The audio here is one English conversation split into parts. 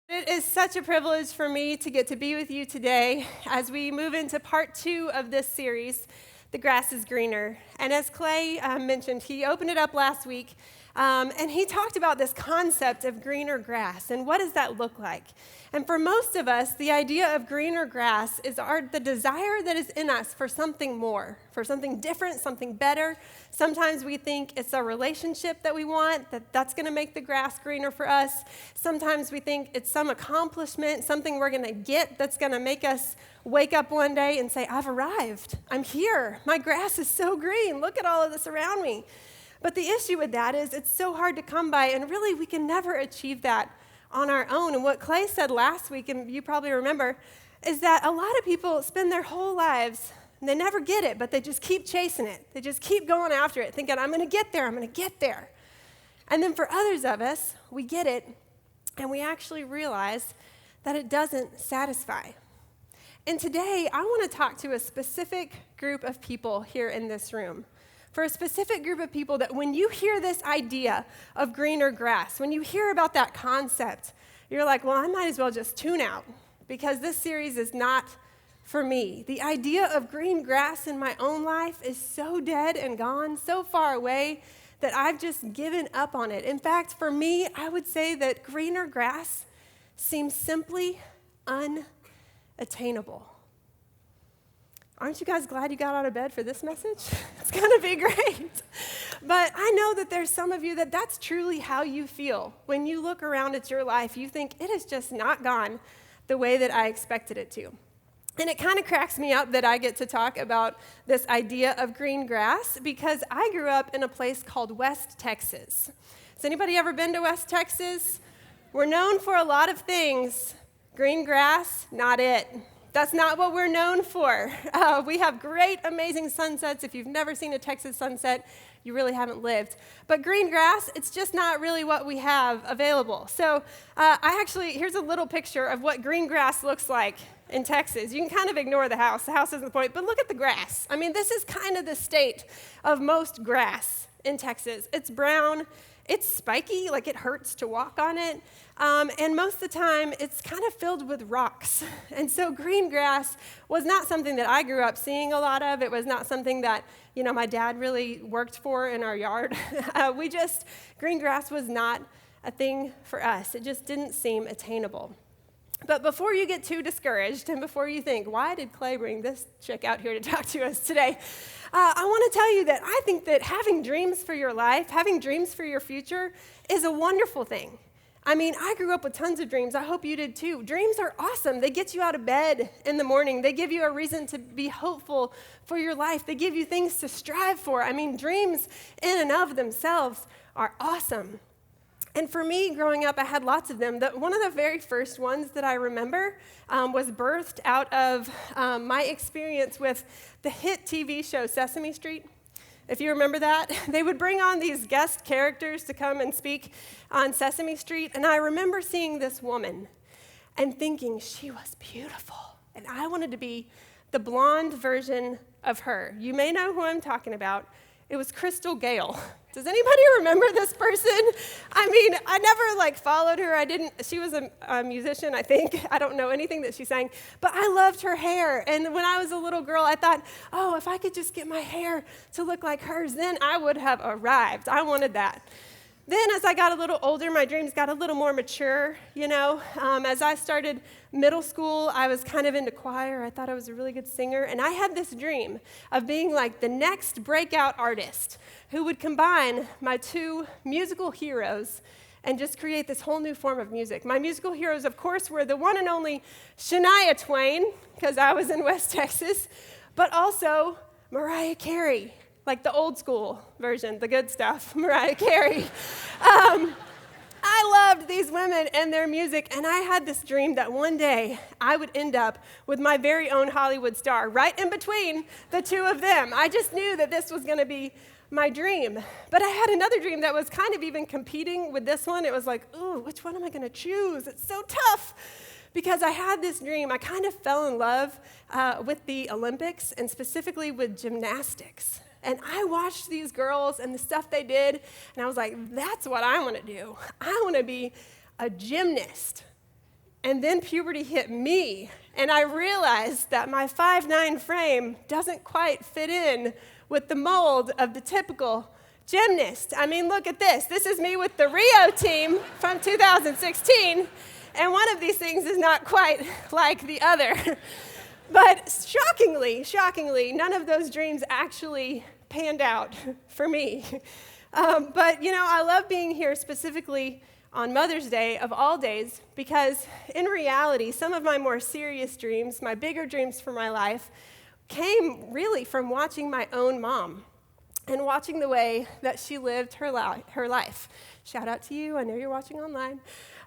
It is such a privilege for me to get to be with you today as we move into part 2 of this series, The Grass is Greener. And as Clay mentioned, he opened it up last week, and he talked about this concept of greener grass and what does that look like. And for most of us, the idea of greener grass is the desire that is in us for something more, for something different, something better. Sometimes we think it's a relationship that we want, that's going to make the grass greener for us. Sometimes we think it's some accomplishment, something we're going to get that's going to make us wake up one day and say, I've arrived. I'm here. My grass is so green. Look at all of this around me. But the issue with that is it's so hard to come by, and really we can never achieve that on our own. And what Clay said last week, and you probably remember, is that a lot of people spend their whole lives, and they never get it, but they just keep chasing it. They just keep going after it, thinking, I'm going to get there, I'm going to get there. And then for others of us, we get it, and we actually realize that it doesn't satisfy. And today, I want to talk to a specific group of people here in this room. For a specific group of people that when you hear this idea of greener grass, when you hear about that concept, you're like, well, I might as well just tune out because this series is not for me. The idea of green grass in my own life is so dead and gone, so far away, that I've just given up on it. In fact, for me, I would say that greener grass seems simply unattainable. Aren't you guys glad you got out of bed for this message? It's going to be great. But I know that there's some of you that's truly how you feel. When you look around at your life, you think it has just not gone the way that I expected it to. And it kind of cracks me up that I get to talk about this idea of green grass because I grew up in a place called West Texas. Has anybody ever been to West Texas? We're known for a lot of things. Green grass, not it. That's not what we're known for. We have great, amazing sunsets. If you've never seen a Texas sunset, you really haven't lived. But green grass, it's just not really what we have available. So here's a little picture of what green grass looks like in Texas. You can kind of ignore the house. The house isn't the point, but look at the grass. I mean, this is kind of the state of most grass in Texas. It's brown. It's spiky, like it hurts to walk on it. And most of the time, it's kind of filled with rocks. And so green grass was not something that I grew up seeing a lot of. It was not something that, my dad really worked for in our yard. Green grass was not a thing for us. It just didn't seem attainable. But before you get too discouraged and before you think, why did Clay bring this chick out here to talk to us today? I want to tell you that I think that having dreams for your life, having dreams for your future is a wonderful thing. I mean, I grew up with tons of dreams. I hope you did too. Dreams are awesome. They get you out of bed in the morning. They give you a reason to be hopeful for your life. They give you things to strive for. I mean, dreams in and of themselves are awesome. And for me, growing up, I had lots of them. One of the very first ones that I remember was birthed out of my experience with the hit TV show Sesame Street. If you remember that, they would bring on these guest characters to come and speak on Sesame Street. And I remember seeing this woman and thinking she was beautiful. And I wanted to be the blonde version of her. You may know who I'm talking about. It was Crystal Gale. Does anybody remember this person? I mean, I never followed her. She was a musician, I think. I don't know anything that she sang, but I loved her hair. And when I was a little girl, I thought, oh, if I could just get my hair to look like hers, then I would have arrived. I wanted that. Then as I got a little older, my dreams got a little more mature, As I started middle school, I was kind of into choir. I thought I was a really good singer. And I had this dream of being like the next breakout artist who would combine my two musical heroes and just create this whole new form of music. My musical heroes, of course, were the one and only Shania Twain, because I was in West Texas, but also Mariah Carey. Like the old school version, the good stuff, Mariah Carey. I loved these women and their music, and I had this dream that one day I would end up with my very own Hollywood star, right in between the two of them. I just knew that this was going to be my dream. But I had another dream that was kind of even competing with this one. It was like, ooh, which one am I going to choose? It's so tough. Because I had this dream, I kind of fell in love with the Olympics, and specifically with gymnastics. And I watched these girls and the stuff they did, and I was like, that's what I want to do. I want to be a gymnast. And then puberty hit me, and I realized that my 5'9" frame doesn't quite fit in with the mold of the typical gymnast. I mean, look at this. This is me with the Rio team from 2016, and one of these things is not quite like the other. But shockingly, none of those dreams actually panned out for me. But, I love being here specifically on Mother's Day of all days because in reality, some of my more serious dreams, my bigger dreams for my life, came really from watching my own mom and watching the way that she lived her life. Shout out to you. I know you're watching online.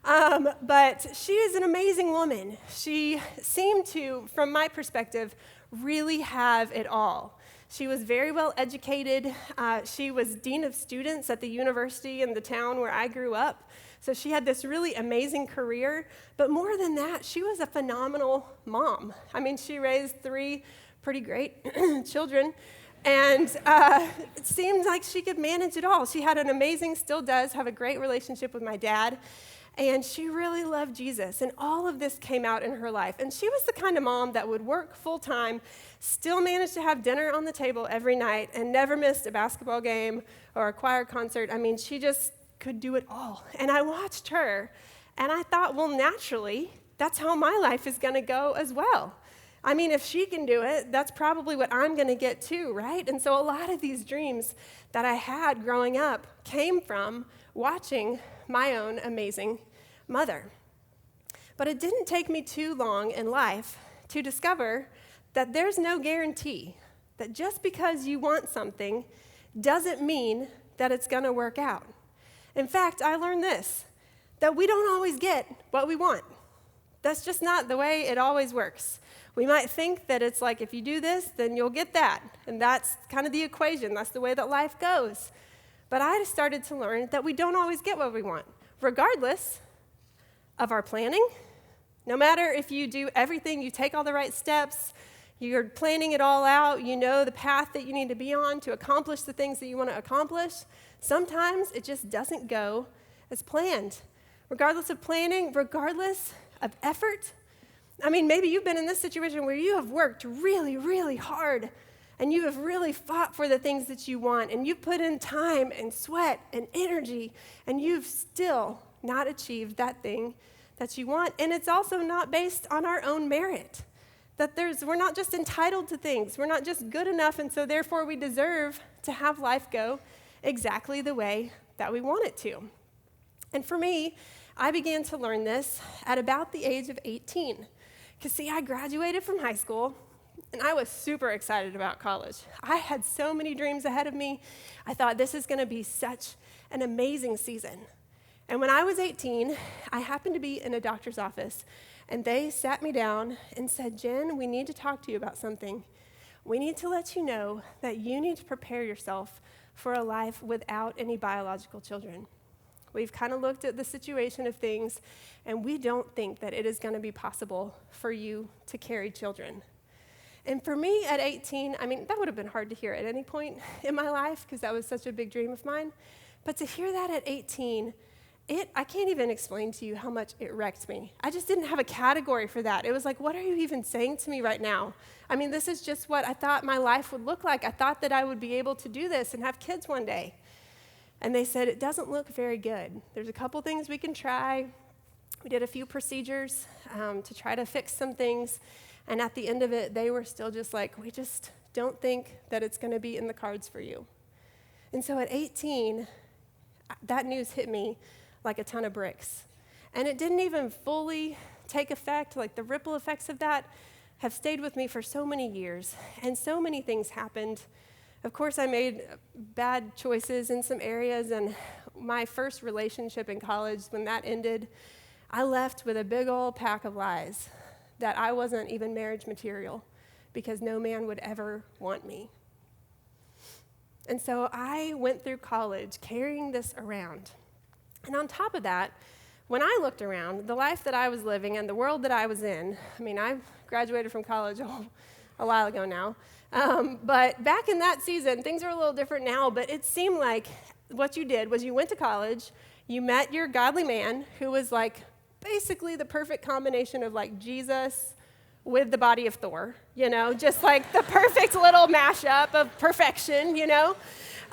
But she is an amazing woman. She seemed to, from my perspective, really have it all. She was very well educated. She was dean of students at the university in the town where I grew up. So she had this really amazing career. But more than that, she was a phenomenal mom. I mean, she raised 3 pretty great children. And it seemed like she could manage it all. She had still does have a great relationship with my dad. And she really loved Jesus. And all of this came out in her life. And she was the kind of mom that would work full time, still manage to have dinner on the table every night, and never missed a basketball game or a choir concert. I mean, she just could do it all. And I watched her, and I thought, well, naturally, that's how my life is going to go as well. I mean, if she can do it, that's probably what I'm going to get too, right? And so a lot of these dreams that I had growing up came from watching my own amazing mother. But it didn't take me too long in life to discover that there's no guarantee that just because you want something doesn't mean that it's going to work out. In fact, I learned this, that we don't always get what we want. That's just not the way it always works. We might think that it's like if you do this, then you'll get that. And that's kind of the equation. That's the way that life goes. But I started to learn that we don't always get what we want, regardless of our planning. No matter if you do everything, you take all the right steps, you're planning it all out, you know the path that you need to be on to accomplish the things that you want to accomplish, sometimes it just doesn't go as planned. Regardless of planning, regardless of effort. I mean, maybe you've been in this situation where you have worked really, really hard and you have really fought for the things that you want and you've put in time and sweat and energy and you've still not achieved that thing that you want. And it's also not based on our own merit. That we're not just entitled to things. We're not just good enough, and so therefore we deserve to have life go exactly the way that we want it to. And for me, I began to learn this at about the age of 18. Because see, I graduated from high school, and I was super excited about college. I had so many dreams ahead of me. I thought this is going to be such an amazing season. And when I was 18, I happened to be in a doctor's office, and they sat me down and said, Jen, we need to talk to you about something. We need to let you know that you need to prepare yourself for a life without any biological children. We've kind of looked at the situation of things, and we don't think that it is going to be possible for you to carry children. And for me at 18, I mean, that would have been hard to hear at any point in my life because that was such a big dream of mine. But to hear that at 18, I can't even explain to you how much it wrecked me. I just didn't have a category for that. It was like, what are you even saying to me right now? I mean, this is just what I thought my life would look like. I thought that I would be able to do this and have kids one day. And they said, it doesn't look very good. There's a couple things we can try. We did a few procedures to try to fix some things. And at the end of it, they were still just like, we just don't think that it's going to be in the cards for you. And so at 18, that news hit me like a ton of bricks. And it didn't even fully take effect. Like the ripple effects of that have stayed with me for so many years. And so many things happened. Of course, I made bad choices in some areas. And my first relationship in college, when that ended, I left with a big old pack of lies that I wasn't even marriage material because no man would ever want me. And so I went through college carrying this around. And on top of that, when I looked around, the life that I was living and the world that I was in, I mean, I graduated from college a while ago now, but back in that season, things are a little different now, but it seemed like what you did was you went to college, you met your godly man who was like basically the perfect combination of like Jesus with the body of Thor, just like the perfect little mashup of perfection,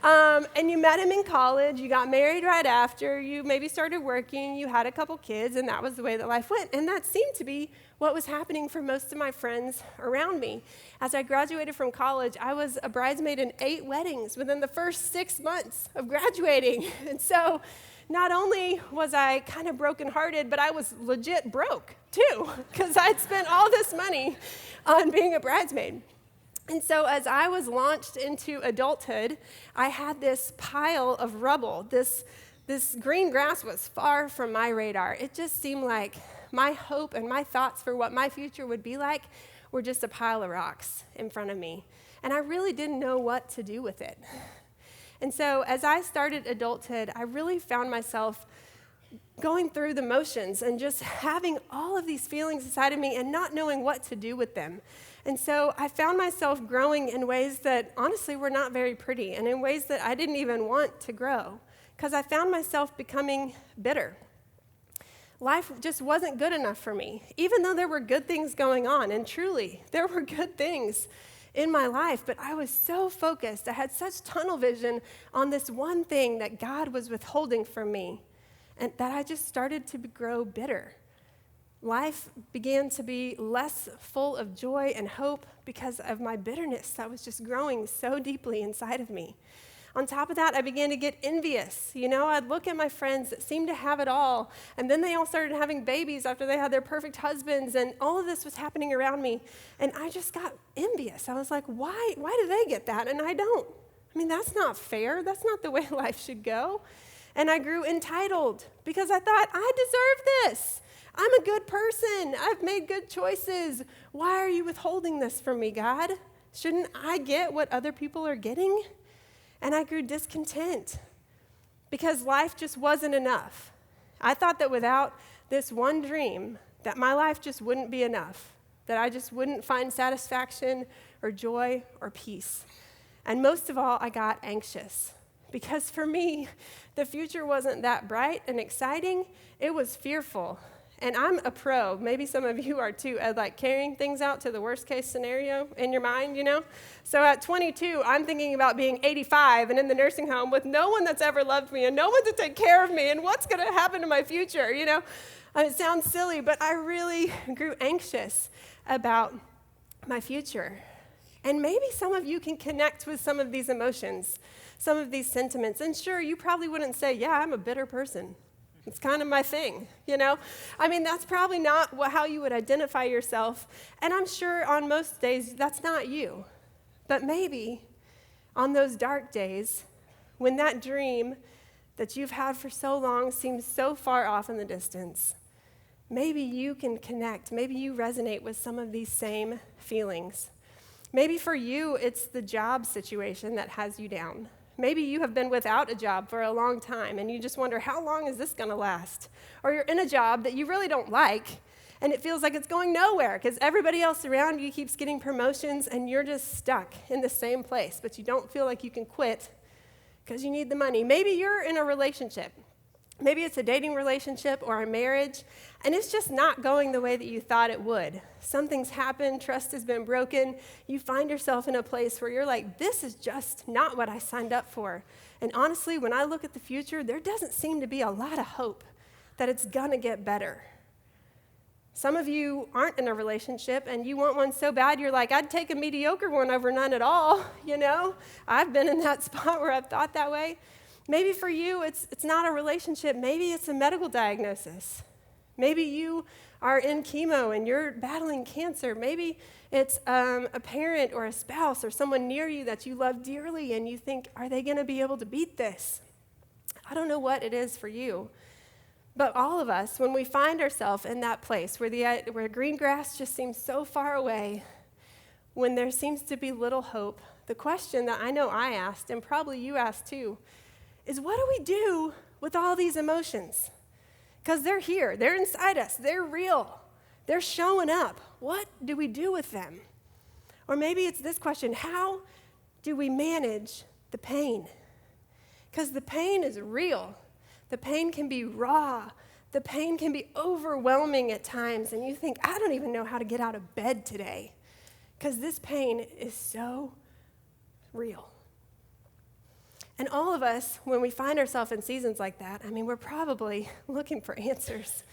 And you met him in college, you got married right after, you maybe started working, you had a couple kids, and that was the way that life went. And that seemed to be what was happening for most of my friends around me. As I graduated from college, I was a bridesmaid in 8 weddings within the first 6 months of graduating. And so not only was I kind of brokenhearted, but I was legit broke too, because I'd spent all this money on being a bridesmaid. And so as I was launched into adulthood, I had this pile of rubble. This green grass was far from my radar. It just seemed like my hope and my thoughts for what my future would be like were just a pile of rocks in front of me. And I really didn't know what to do with it. And so as I started adulthood, I really found myself going through the motions and just having all of these feelings inside of me and not knowing what to do with them. And so I found myself growing in ways that honestly were not very pretty and in ways that I didn't even want to grow because I found myself becoming bitter. Life just wasn't good enough for me, even though there were good things going on, and truly, there were good things in my life, but I was so focused. I had such tunnel vision on this one thing that God was withholding from me, and that I just started to grow bitter. Life began to be less full of joy and hope because of my bitterness that was just growing so deeply inside of me. On top of that, I began to get envious. I'd look at my friends that seemed to have it all, and then they all started having babies after they had their perfect husbands, and all of this was happening around me, and I just got envious. I was like, why do they get that and I don't? That's not fair. That's not the way life should go. And I grew entitled because I thought, I deserve this. I'm a good person. I've made good choices. Why are you withholding this from me, God? Shouldn't I get what other people are getting? And I grew discontent because life just wasn't enough. I thought that without this one dream, that my life just wouldn't be enough, that I just wouldn't find satisfaction or joy or peace. And most of all, I got anxious because for me, the future wasn't that bright and exciting. It was fearful. And I'm a pro, maybe some of you are too, at like carrying things out to the worst case scenario in your mind, So at 22, I'm thinking about being 85 and in the nursing home with no one that's ever loved me and no one to take care of me and what's going to happen to my future, It sounds silly, but I really grew anxious about my future. And maybe some of you can connect with some of these emotions, some of these sentiments. And sure, you probably wouldn't say, yeah, I'm a bitter person. It's kind of my thing, That's probably not how you would identify yourself. And I'm sure on most days, that's not you. But maybe on those dark days, when that dream that you've had for so long seems so far off in the distance, maybe you can connect. Maybe you resonate with some of these same feelings. Maybe for you, it's the job situation that has you down. Maybe you have been without a job for a long time and you just wonder, how long is this going to last? Or you're in a job that you really don't like and it feels like it's going nowhere because everybody else around you keeps getting promotions and you're just stuck in the same place, but you don't feel like you can quit because you need the money. Maybe you're in a relationship. Maybe it's a dating relationship or a marriage, and it's just not going the way that you thought it would. Something's happened, trust has been broken. You find yourself in a place where you're like, this is just not what I signed up for. And honestly, when I look at the future, there doesn't seem to be a lot of hope that it's gonna get better. Some of you aren't in a relationship and you want one so bad, you're like, I'd take a mediocre one over none at all, I've been in that spot where I've thought that way. Maybe for you, it's not a relationship. Maybe it's a medical diagnosis. Maybe you are in chemo and you're battling cancer. Maybe it's a parent or a spouse or someone near you that you love dearly and you think, are they going to be able to beat this? I don't know what it is for you. But all of us, when we find ourselves in that place where green grass just seems so far away, when there seems to be little hope, the question that I know I asked, and probably you asked too, is what do we do with all these emotions? Because they're here, they're inside us, they're real, they're showing up. What do we do with them? Or maybe it's this question, how do we manage the pain? Because the pain is real. The pain can be raw. The pain can be overwhelming at times, and you think, I don't even know how to get out of bed today, because this pain is so real. And all of us, when we find ourselves in seasons like that, we're probably looking for answers.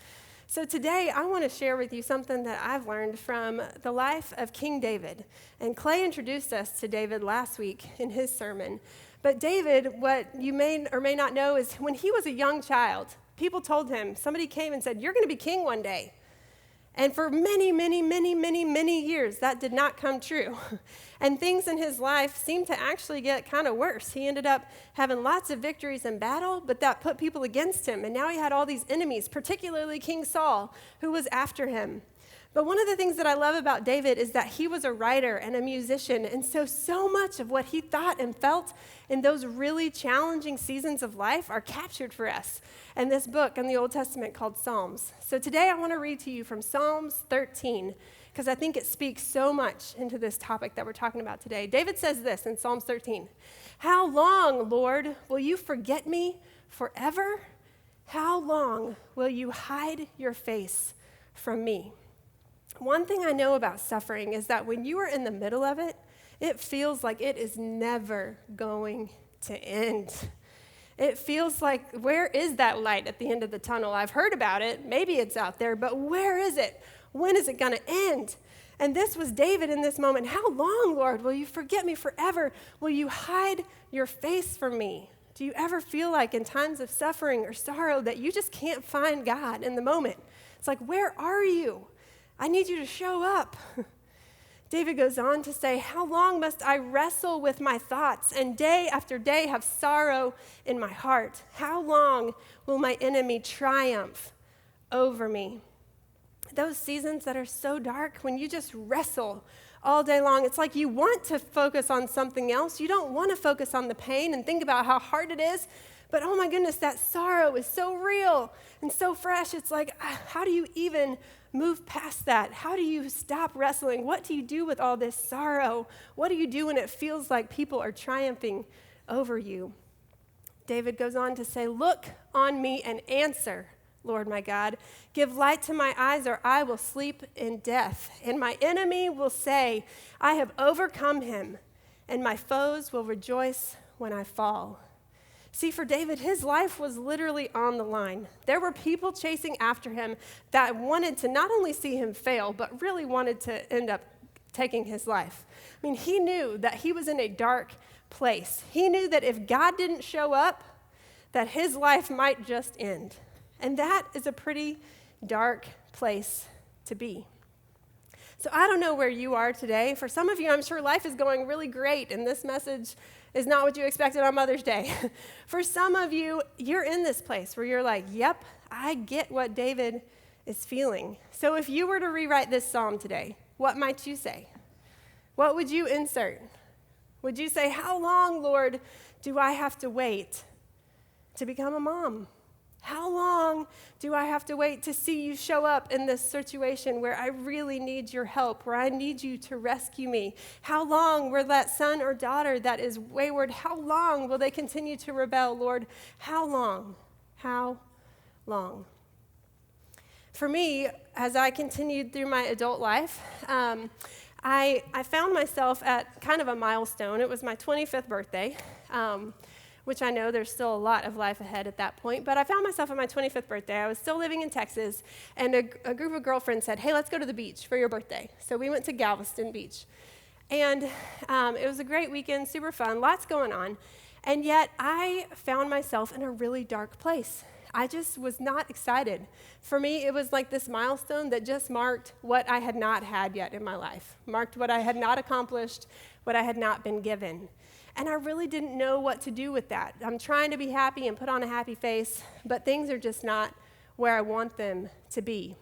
So today, I want to share with you something that I've learned from the life of King David. And Clay introduced us to David last week in his sermon. But David, what you may or may not know is when he was a young child, people told him, somebody came and said, you're going to be king one day. And for many, many, many, many, many years, that did not come true. And things in his life seemed to actually get kind of worse. He ended up having lots of victories in battle, but that put people against him. And now he had all these enemies, particularly King Saul, who was after him. But one of the things that I love about David is that he was a writer and a musician. And so much of what he thought and felt in those really challenging seasons of life are captured for us in this book in the Old Testament called Psalms. So today I want to read to you from Psalms 13, because I think it speaks so much into this topic that we're talking about today. David says this in Psalms 13, "How long, Lord, will you forget me forever? How long will you hide your face from me?" One thing I know about suffering is that when you are in the middle of it, it feels like it is never going to end. It feels like, where is that light at the end of the tunnel? I've heard about it. Maybe it's out there, but where is it? When is it going to end? And this was David in this moment. How long, Lord, will you forget me forever? Will you hide your face from me? Do you ever feel like in times of suffering or sorrow that you just can't find God in the moment? It's like, where are you? I need you to show up. David goes on to say, how long must I wrestle with my thoughts and day after day have sorrow in my heart? How long will my enemy triumph over me? Those seasons that are so dark, when you just wrestle all day long, it's like you want to focus on something else. You don't want to focus on the pain and think about how hard it is. But oh my goodness, that sorrow is so real and so fresh. It's like, how do you even move past that? How do you stop wrestling? What do you do with all this sorrow? What do you do when it feels like people are triumphing over you? David goes on to say, look on me and answer, Lord my God. Give light to my eyes, or I will sleep in death. And my enemy will say, I have overcome him, and my foes will rejoice when I fall. See, for David, his life was literally on the line. There were people chasing after him that wanted to not only see him fail, but really wanted to end up taking his life. He knew that he was in a dark place. He knew that if God didn't show up, that his life might just end. And that is a pretty dark place to be. So I don't know where you are today. For some of you, I'm sure life is going really great, and this message is not what you expected on Mother's Day. For some of you, you're in this place where you're like, yep, I get what David is feeling. So if you were to rewrite this psalm today, what might you say? What would you insert? Would you say, how long, Lord, do I have to wait to become a mom? How long do I have to wait to see you show up in this situation where I really need your help, where I need you to rescue me? How long will that son or daughter that is wayward, how long will they continue to rebel, Lord? How long? How long? For me, as I continued through my adult life, I found myself at kind of a milestone. It was my 25th birthday. Which I know there's still a lot of life ahead at that point, but I found myself on my 25th birthday. I was still living in Texas, and a group of girlfriends said, hey, let's go to the beach for your birthday. So we went to Galveston Beach. And it was a great weekend, super fun, lots going on. And yet I found myself in a really dark place. I just was not excited. For me, it was like this milestone that just marked what I had not had yet in my life, marked what I had not accomplished, what I had not been given. And I really didn't know what to do with that. I'm trying to be happy and put on a happy face, but things are just not where I want them to be.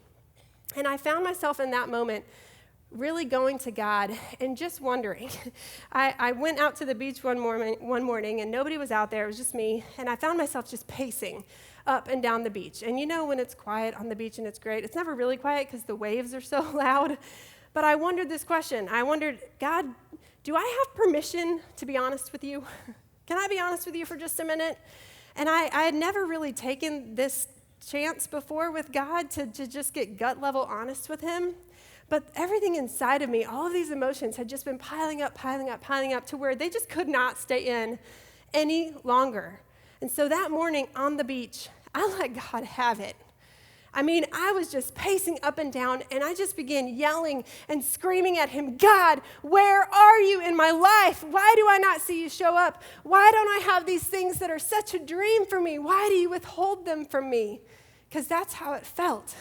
And I found myself in that moment really going to God and just wondering. I went out to the beach one morning, and nobody was out there. It was just me. And I found myself just pacing up and down the beach. And you know when it's quiet on the beach and it's great, it's never really quiet because the waves are so loud. But I wondered this question. I wondered, God, do I have permission to be honest with you? Can I be honest with you for just a minute? And I had never really taken this chance before with God to just get gut level honest with him. But everything inside of me, all of these emotions had just been piling up to where they just could not stay in any longer. And so that morning on the beach, I let God have it. I mean, I was just pacing up and down, and I just began yelling and screaming at him, God, where are you in my life? Why do I not see you show up? Why don't I have these things that are such a dream for me? Why do you withhold them from me? Because that's how it felt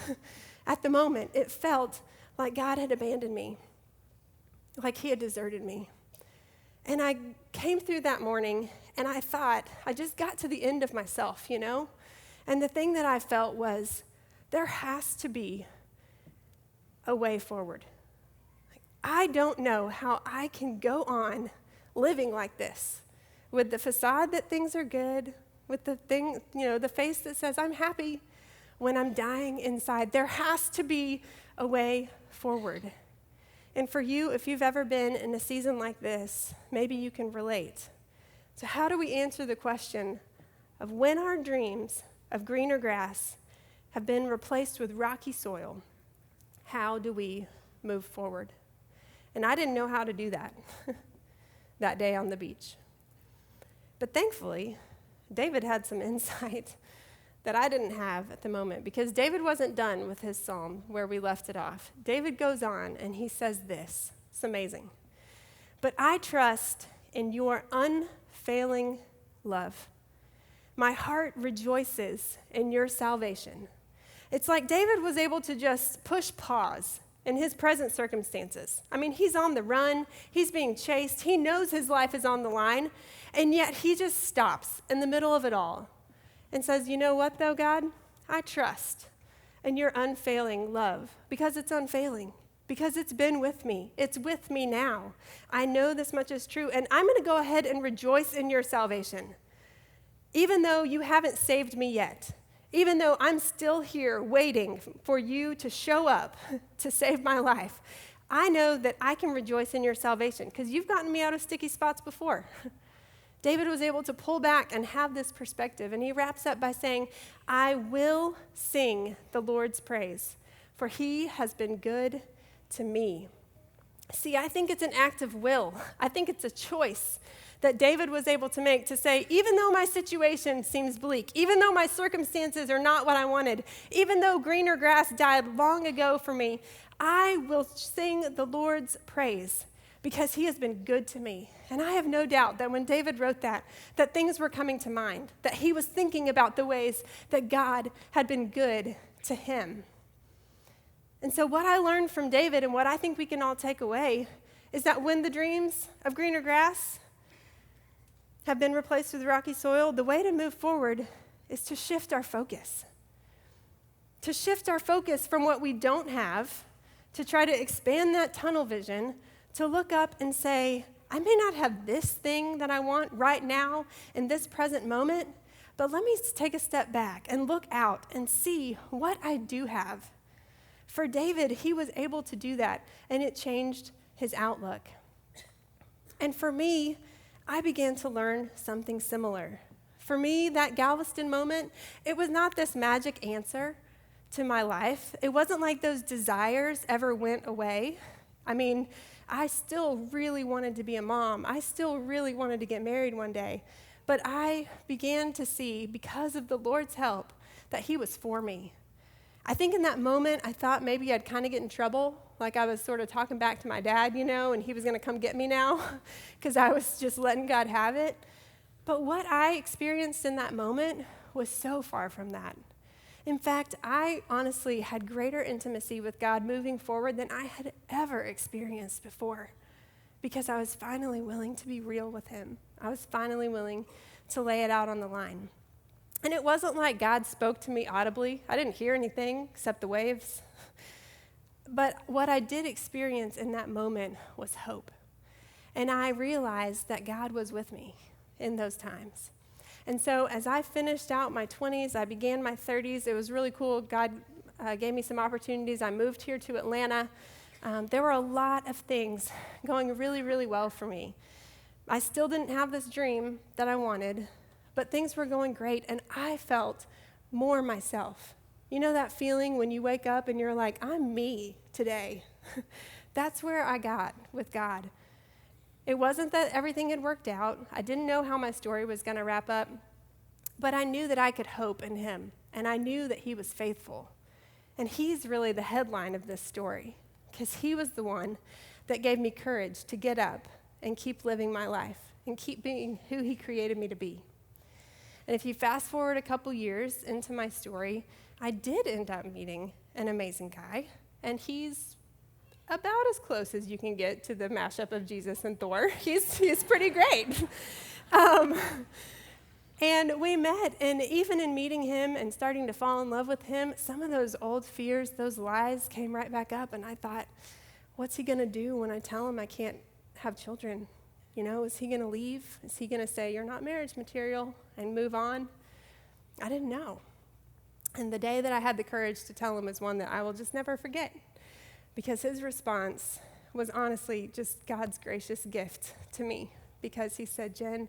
at the moment. It felt like God had abandoned me, like he had deserted me. And I came through that morning, and I thought, I just got to the end of myself, you know? And the thing that I felt was, there has to be a way forward. I don't know how I can go on living like this, with the facade that things are good, with the thing, the face that says I'm happy when I'm dying inside. There has to be a way forward. And for you, if you've ever been in a season like this, maybe you can relate. So how do we answer the question of when our dreams of greener grass have been replaced with rocky soil, how do we move forward? And I didn't know how to do that that day on the beach. But thankfully, David had some insight that I didn't have at the moment, because David wasn't done with his psalm where we left it off. David goes on and he says this. It's amazing. But I trust in your unfailing love. My heart rejoices in your salvation. It's like David was able to just push pause in his present circumstances. I mean, he's on the run, he's being chased, he knows his life is on the line, and yet he just stops in the middle of it all and says, you know what though, God? I trust in your unfailing love, because it's unfailing, because it's been with me. It's with me now. I know this much is true, and I'm going to go ahead and rejoice in your salvation, even though you haven't saved me yet. Even though I'm still here waiting for you to show up to save my life, I know that I can rejoice in your salvation because you've gotten me out of sticky spots before. David was able to pull back and have this perspective, and he wraps up by saying, I will sing the Lord's praise, for he has been good to me. See, I think it's an act of will. I think it's a choice that David was able to make to say, even though my situation seems bleak, even though my circumstances are not what I wanted, even though greener grass died long ago for me, I will sing the Lord's praise because he has been good to me. And I have no doubt that when David wrote that things were coming to mind, that he was thinking about the ways that God had been good to him. And so what I learned from David and what I think we can all take away is that when the dreams of greener grass have been replaced with rocky soil, the way to move forward is to shift our focus. To shift our focus from what we don't have, to try to expand that tunnel vision, to look up and say, I may not have this thing that I want right now in this present moment, but let me take a step back and look out and see what I do have. For David, he was able to do that, and it changed his outlook. And for me, I began to learn something similar. For me, that Galveston moment, it was not this magic answer to my life. It wasn't like those desires ever went away. I mean, I still really wanted to be a mom. I still really wanted to get married one day. But I began to see, because of the Lord's help, that he was for me. I think in that moment, I thought maybe I'd kind of get in trouble, like I was sort of talking back to my dad, and he was going to come get me now because I was just letting God have it. But what I experienced in that moment was so far from that. In fact, I honestly had greater intimacy with God moving forward than I had ever experienced before, because I was finally willing to be real with him. I was finally willing to lay it out on the line. And it wasn't like God spoke to me audibly. I didn't hear anything except the waves. But what I did experience in that moment was hope. And I realized that God was with me in those times. And so as I finished out my 20s, I began my 30s. It was really cool. God gave me some opportunities. I moved here to Atlanta. There were a lot of things going really, really well for me. I still didn't have this dream that I wanted, but things were going great, and I felt more myself. You know that feeling when you wake up and you're like, I'm me today. That's where I got with God. It wasn't that everything had worked out. I didn't know how my story was going to wrap up, but I knew that I could hope in him, and I knew that he was faithful. And he's really the headline of this story, because he was the one that gave me courage to get up and keep living my life and keep being who he created me to be. And if you fast forward a couple years into my story, I did end up meeting an amazing guy, and he's about as close as you can get to the mashup of Jesus and Thor. He's pretty great. And we met, and even in meeting him and starting to fall in love with him, some of those old fears, those lies came right back up, and I thought, what's he going to do when I tell him I can't have children? You know, is he going to leave? Is he going to say, you're not marriage material, and move on? I didn't know. And the day that I had the courage to tell him is one that I will just never forget, because his response was honestly just God's gracious gift to me, because he said, Jen,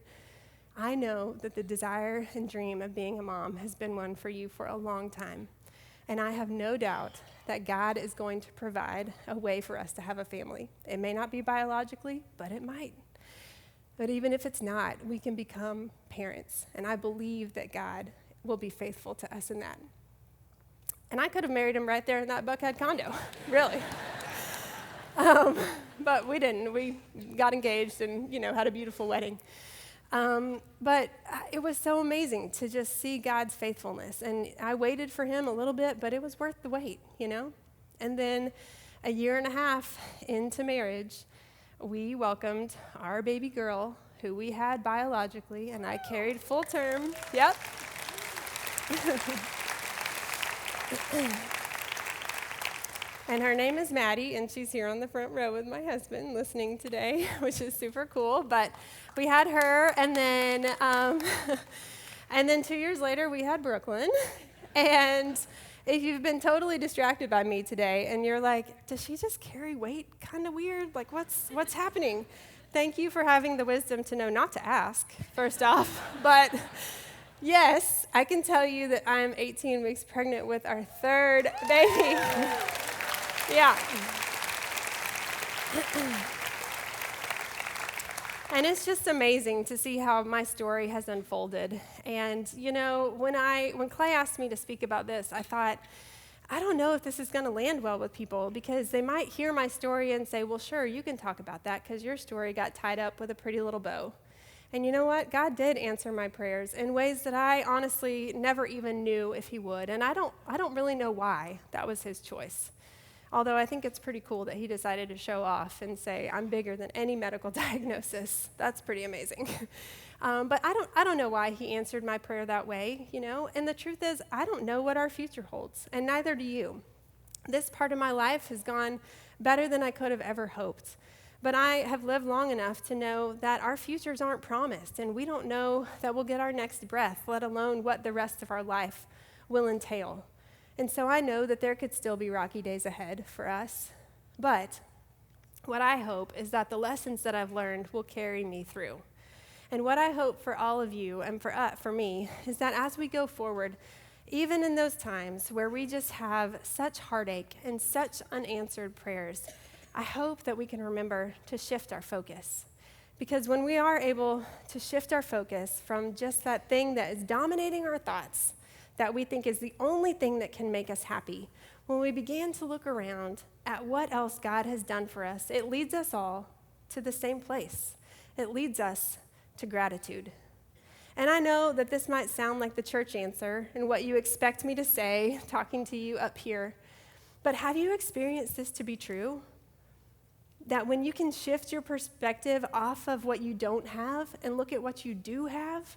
I know that the desire and dream of being a mom has been one for you for a long time, and I have no doubt that God is going to provide a way for us to have a family. It may not be biologically, but it might. But even if it's not, we can become parents, and I believe that God will be faithful to us in that. And I could have married him right there in that Buckhead condo, really. But we didn't. We got engaged and, had a beautiful wedding. But it was so amazing to just see God's faithfulness. And I waited for him a little bit, but it was worth the wait, And then a year and a half into marriage, we welcomed our baby girl, who we had biologically, and I carried full term. Yep. And her name is Maddie, and she's here on the front row with my husband listening today, which is super cool. But we had her, and then 2 years later, we had Brooklyn. And if you've been totally distracted by me today, and you're like, does she just carry weight? Kind of weird. Like, what's happening? Thank you for having the wisdom to know not to ask, first off. But yes, I can tell you that I'm 18 weeks pregnant with our third baby. Yeah. And it's just amazing to see how my story has unfolded. And, when Clay asked me to speak about this, I thought, I don't know if this is going to land well with people, because they might hear my story and say, well, sure, you can talk about that because your story got tied up with a pretty little bow. And you know what? God did answer my prayers in ways that I honestly never even knew if he would. And I don't really know why that was his choice. Although I think it's pretty cool that he decided to show off and say, I'm bigger than any medical diagnosis. That's pretty amazing. But I don't know why he answered my prayer that way, And the truth is, I don't know what our future holds, and neither do you. This part of my life has gone better than I could have ever hoped. But I have lived long enough to know that our futures aren't promised, and we don't know that we'll get our next breath, let alone what the rest of our life will entail. And so I know that there could still be rocky days ahead for us. But what I hope is that the lessons that I've learned will carry me through. And what I hope for all of you and for me is that as we go forward, even in those times where we just have such heartache and such unanswered prayers, I hope that we can remember to shift our focus. Because when we are able to shift our focus from just that thing that is dominating our thoughts, that we think is the only thing that can make us happy, when we begin to look around at what else God has done for us, it leads us all to the same place. It leads us to gratitude. And I know that this might sound like the church answer and what you expect me to say, talking to you up here, but have you experienced this to be true? That when you can shift your perspective off of what you don't have and look at what you do have,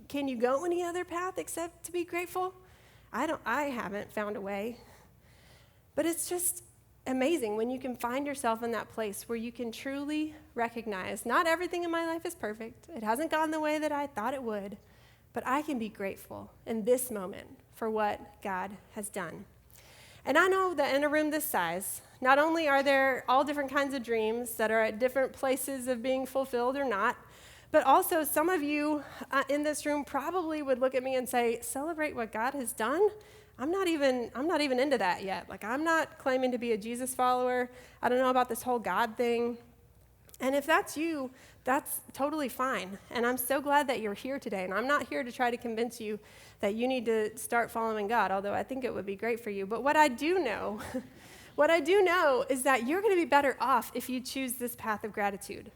can you go any other path except to be grateful? I haven't found a way. But it's just amazing when you can find yourself in that place where you can truly recognize not everything in my life is perfect. It hasn't gone the way that I thought it would, but I can be grateful in this moment for what God has done. And I know that in a room this size, not only are there all different kinds of dreams that are at different places of being fulfilled or not, But also, some of you in this room probably would look at me and say, celebrate what God has done? I'm not even into that yet. Like, I'm not claiming to be a Jesus follower. I don't know about this whole God thing. And if that's you, that's totally fine. And I'm so glad that you're here today. And I'm not here to try to convince you that you need to start following God, although I think it would be great for you. But what I do know is that you're going to be better off if you choose this path of gratitude.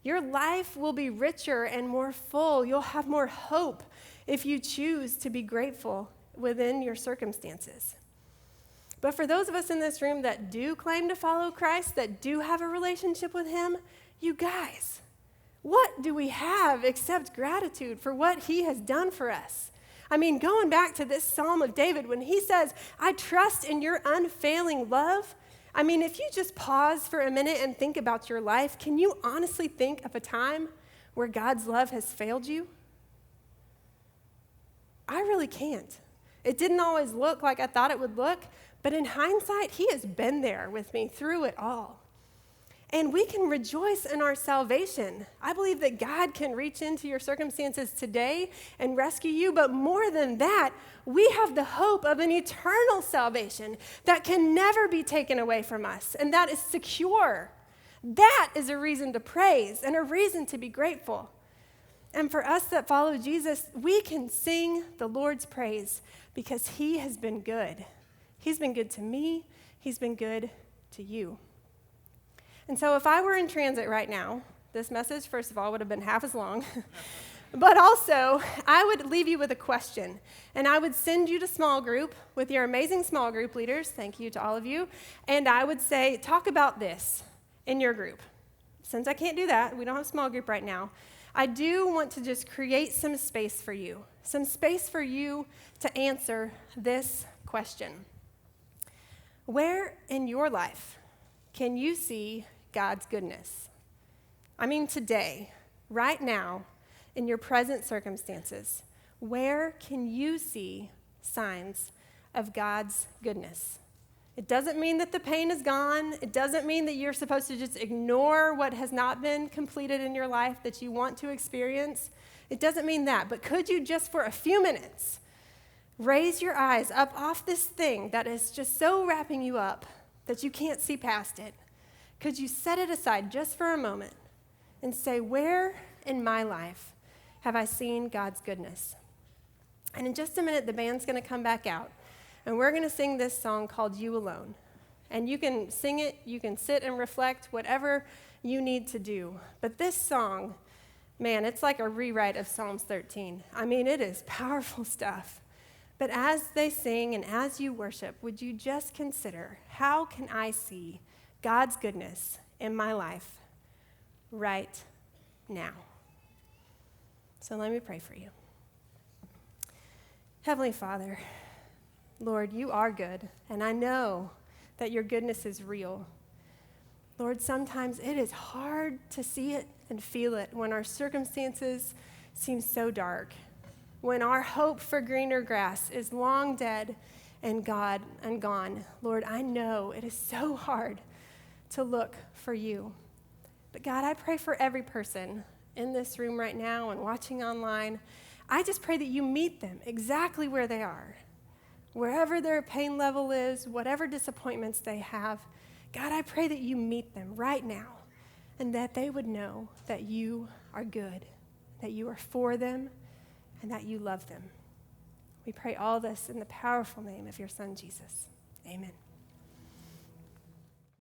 Your life will be richer and more full. You'll have more hope if you choose to be grateful within your circumstances. But for those of us in this room that do claim to follow Christ, that do have a relationship with him, you guys, what do we have except gratitude for what he has done for us? I mean, going back to this Psalm of David, when he says, I trust in your unfailing love, I mean, if you just pause for a minute and think about your life, can you honestly think of a time where God's love has failed you? I really can't. It didn't always look like I thought it would look, but in hindsight, he has been there with me through it all. And we can rejoice in our salvation. I believe that God can reach into your circumstances today and rescue you, but more than that, we have the hope of an eternal salvation that can never be taken away from us, and that is secure. That is a reason to praise and a reason to be grateful. And for us that follow Jesus, we can sing the Lord's praise because he has been good. He's been good to me. He's been good to you. And so if I were in transit right now, this message, first of all, would have been half as long. But also, I would leave you with a question. And I would send you to small group with your amazing small group leaders. Thank you to all of you. And I would say, talk about this in your group. Since I can't do that, we don't have small group right now, I do want to just create some space for you to answer this question. Where in your life can you see God's goodness? I mean, today, right now, in your present circumstances, where can you see signs of God's goodness? It doesn't mean that the pain is gone. It doesn't mean that you're supposed to just ignore what has not been completed in your life that you want to experience. It doesn't mean that. But could you just for a few minutes raise your eyes up off this thing that is just so wrapping you up that you can't see past it? Could you set it aside just for a moment and say, where in my life have I seen God's goodness? And in just a minute, the band's going to come back out, and we're going to sing this song called You Alone. And you can sing it, you can sit and reflect, whatever you need to do. But this song, man, it's like a rewrite of Psalms 13. I mean, it is powerful stuff. But as they sing and as you worship, would you just consider, how can I see God's goodness in my life right now? So let me pray for you. Heavenly Father, Lord, you are good, and I know that your goodness is real. Lord, sometimes it is hard to see it and feel it when our circumstances seem so dark, when our hope for greener grass is long dead and gone. Lord, I know it is so hard to look for you. But God, I pray for every person in this room right now and watching online. I just pray that you meet them exactly where they are. Wherever their pain level is, whatever disappointments they have, God, I pray that you meet them right now and that they would know that you are good, that you are for them, and that you love them. We pray all this in the powerful name of your Son, Jesus. Amen.